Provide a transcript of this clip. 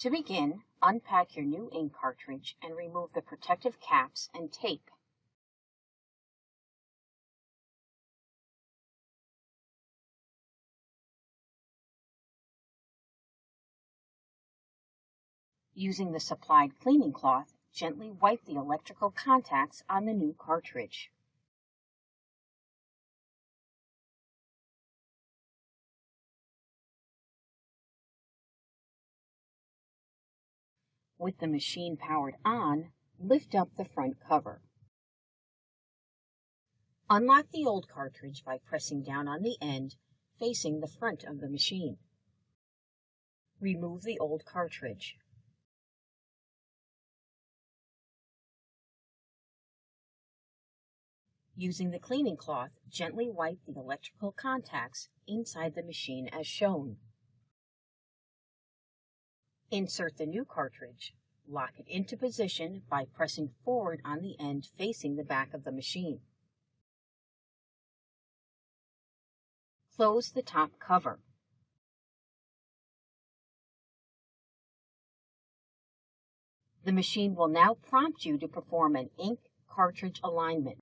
To begin, unpack your new ink cartridge and remove the protective caps and tape. Using the supplied cleaning cloth, gently wipe the electrical contacts on the new cartridge. With the machine powered on, lift up the front cover. Unlock the old cartridge by pressing down on the end facing the front of the machine. Remove the old cartridge. Using the cleaning cloth, gently wipe the electrical contacts inside the machine as shown. Insert the new cartridge. Lock it into position by pressing forward on the end facing the back of the machine. Close the top cover. The machine will now prompt you to perform an ink cartridge alignment.